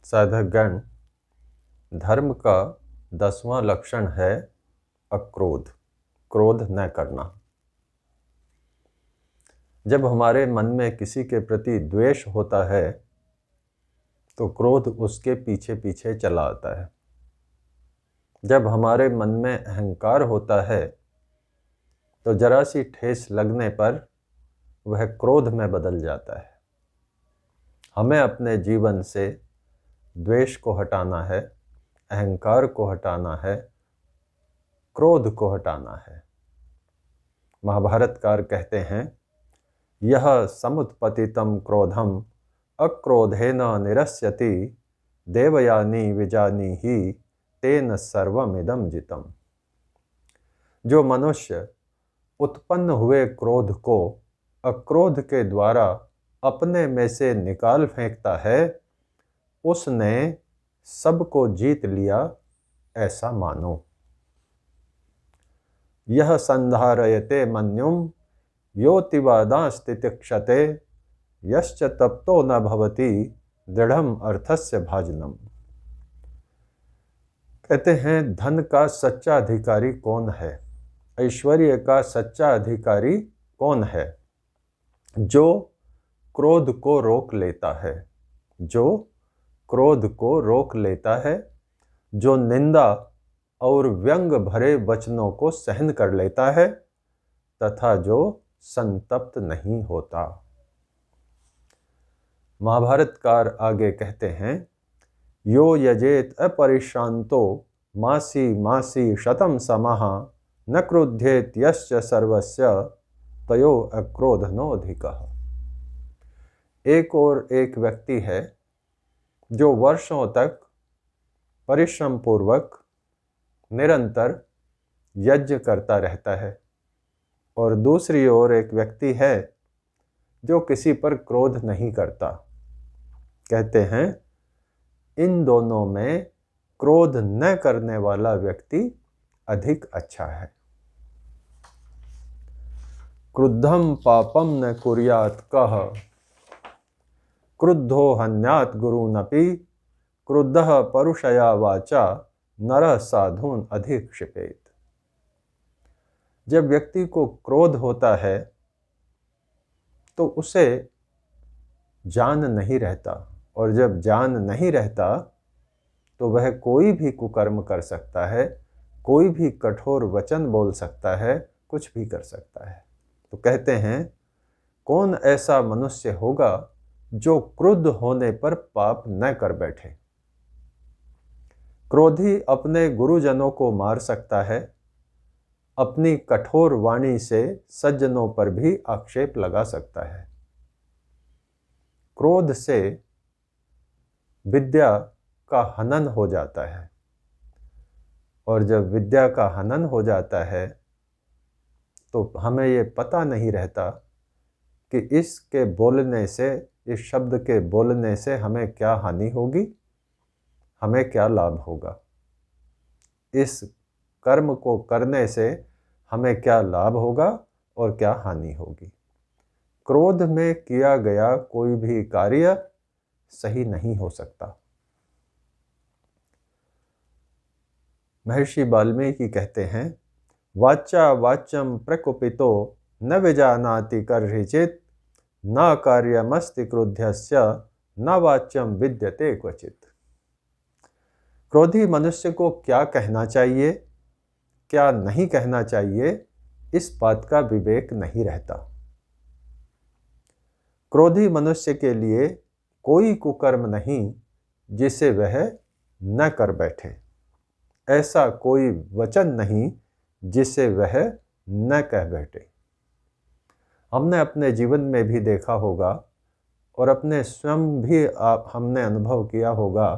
साधकगण, धर्म का 10वां लक्षण है अक्रोध, क्रोध न करना। जब हमारे मन में किसी के प्रति द्वेष होता है तो क्रोध उसके पीछे पीछे चला आता है। जब हमारे मन में अहंकार होता है तो जरा सी ठेस लगने पर वह क्रोध में बदल जाता है। हमें अपने जीवन से द्वेष को हटाना है, अहंकार को हटाना है, क्रोध को हटाना है। महाभारतकार कहते हैं, यह समुत्पतितं क्रोधम अक्रोधेन निरस्यति देवयानी विजानीहि तेन सर्वमिदं जितम्। जो मनुष्य उत्पन्न हुए क्रोध को अक्रोध के द्वारा अपने में से निकाल फेंकता है, उसने सबको जीत लिया ऐसा मानो। यह संधारयते मन्युम योतिवादांस्तितिक्षते यश्च तप्तो न भवति दृढ़म अर्थस्य भाजनम। कहते हैं, धन का सच्चा अधिकारी कौन है, ऐश्वर्य का सच्चा अधिकारी कौन है? जो क्रोध को रोक लेता है, जो क्रोध को रोक लेता है, जो निंदा और व्यंग भरे वचनों को सहन कर लेता है तथा जो संतप्त नहीं होता। महाभारतकार आगे कहते हैं, यो यजेत अपरिश्रांतो मासी मासी शतम समाह न क्रुध्येत यश्च सर्वस्य तयो अक्रोधनोऽधिकः। एक और एक व्यक्ति है जो वर्षों तक परिश्रम पूर्वक निरंतर यज्ञ करता रहता है, और दूसरी ओर एक व्यक्ति है जो किसी पर क्रोध नहीं करता। कहते हैं, इन दोनों में क्रोध न करने वाला व्यक्ति अधिक अच्छा है। क्रुद्धम पापम न कुर्यात् कः क्रुद्धो हन्यात् गुरूनपि क्रुद्धः परुषया वाचा नरः साधून् अधिक्षिपेत्। जब व्यक्ति को क्रोध होता है तो उसे जान नहीं रहता, और जब जान नहीं रहता तो वह कोई भी कुकर्म कर सकता है, कोई भी कठोर वचन बोल सकता है, कुछ भी कर सकता है। तो कहते हैं, कौन ऐसा मनुष्य होगा जो क्रुद्ध होने पर पाप न कर बैठे। क्रोधी अपने गुरुजनों को मार सकता है, अपनी कठोर वाणी से सज्जनों पर भी आक्षेप लगा सकता है। क्रोध से विद्या का हनन हो जाता है, और जब विद्या का हनन हो जाता है तो हमें ये पता नहीं रहता कि इसके बोलने से, इस शब्द के बोलने से हमें क्या हानि होगी, हमें क्या लाभ होगा। इस कर्म को करने से हमें क्या लाभ होगा और क्या हानि होगी। क्रोध में किया गया कोई भी कार्य सही नहीं हो सकता। महर्षि वाल्मीकि कहते हैं, वाचा वाच्यम प्रकुपितो न विजानाति कर्हिचित् न कार्यमस्ति क्रुध्यस्य न वाच्यम विद्यते क्वचित्। क्रोधी मनुष्य को क्या कहना चाहिए, क्या नहीं कहना चाहिए, इस बात का विवेक नहीं रहता। क्रोधी मनुष्य के लिए कोई कुकर्म नहीं जिसे वह न कर बैठे, ऐसा कोई वचन नहीं जिसे वह न कह बैठे। हमने अपने जीवन में भी देखा होगा और अपने स्वयं भी हमने अनुभव किया होगा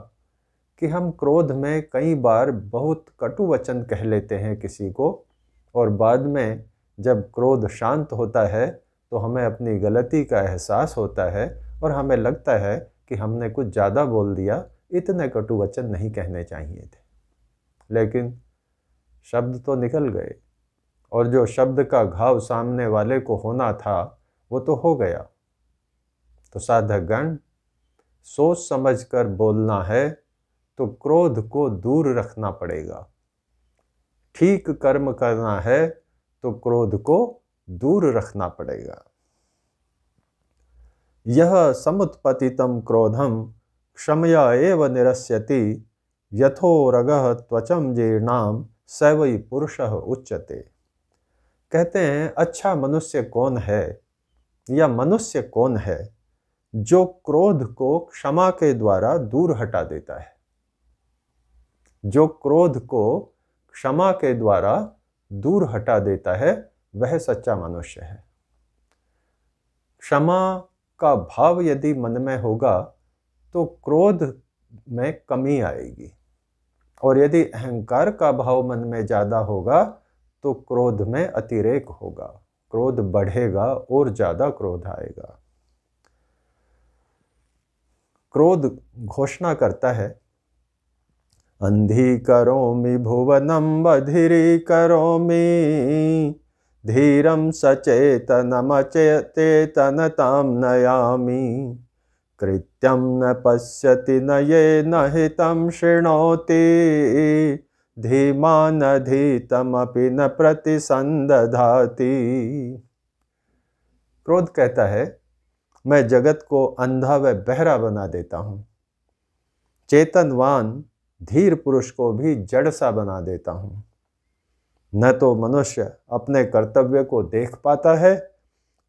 कि हम क्रोध में कई बार बहुत कटु वचन कह लेते हैं किसी को, और बाद में जब क्रोध शांत होता है तो हमें अपनी गलती का एहसास होता है और हमें लगता है कि हमने कुछ ज़्यादा बोल दिया, इतने कटु वचन नहीं कहने चाहिए थे। लेकिन शब्द तो निकल गए, और जो शब्द का घाव सामने वाले को होना था वो तो हो गया। तो साधकगण, सोच समझकर बोलना है तो क्रोध को दूर रखना पड़ेगा। ठीक कर्म करना है तो क्रोध को दूर रखना पड़ेगा। यह समुत्पतितं क्रोधम क्षमया एव निरस्यति यथो रगः त्वचं जीर्णाम सवै पुरुषः उच्यते। कहते हैं अच्छा मनुष्य कौन है या मनुष्य कौन है जो क्रोध को क्षमा के द्वारा दूर हटा देता है। जो क्रोध को क्षमा के द्वारा दूर हटा देता है वह सच्चा मनुष्य है। क्षमा का भाव यदि मन में होगा तो क्रोध में कमी आएगी, और यदि अहंकार का भाव मन में ज्यादा होगा तो क्रोध में अतिरेक होगा, क्रोध बढ़ेगा और ज्यादा क्रोध आएगा। क्रोध घोषणा करता है, अंधीकरोमि भुवनं बधिरीकरोमि धीरं सचेतनमचेतनतां नयामि कृत्यं न पश्यति न ये न हितं शृणोति धीमानधीतमपि न प्रतिसंदधाति। क्रोध कहता है मैं जगत को अंधा व बहरा बना देता हूं, चेतनवान धीर पुरुष को भी जड़ सा बना देता हूं। न तो मनुष्य अपने कर्तव्य को देख पाता है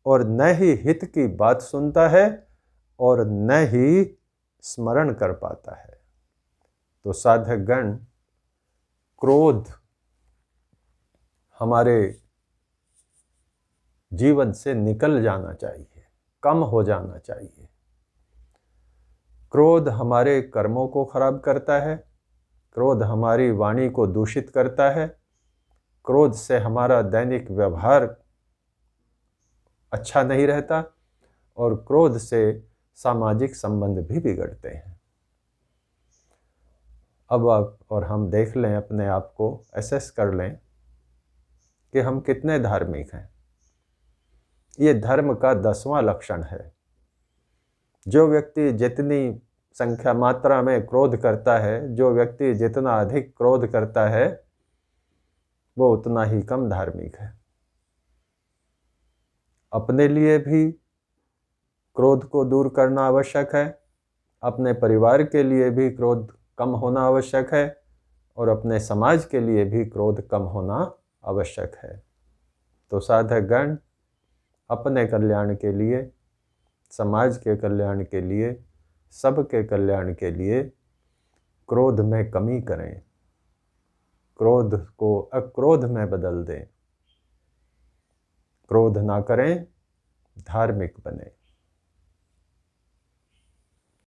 और न ही हित की बात सुनता है और न ही स्मरण कर पाता है। तो साधक गण, क्रोध हमारे जीवन से निकल जाना चाहिए, कम हो जाना चाहिए। क्रोध हमारे कर्मों को खराब करता है, क्रोध हमारी वाणी को दूषित करता है, क्रोध से हमारा दैनिक व्यवहार अच्छा नहीं रहता और क्रोध से सामाजिक संबंध भी बिगड़ते हैं। अब आप और हम देख लें, अपने आप को असेस कर लें कि हम कितने धार्मिक हैं। ये धर्म का 10वां लक्षण है। जो व्यक्ति जितनी संख्या मात्रा में क्रोध करता है, जो व्यक्ति जितना अधिक क्रोध करता है, वो उतना ही कम धार्मिक है। अपने लिए भी क्रोध को दूर करना आवश्यक है, अपने परिवार के लिए भी क्रोध कम होना आवश्यक है और अपने समाज के लिए भी क्रोध कम होना आवश्यक है। तो साधक गण, अपने कल्याण के लिए, समाज के कल्याण के लिए, सबके कल्याण के लिए क्रोध में कमी करें, क्रोध को अक्रोध में बदल दें, क्रोध ना करें, धार्मिक बने।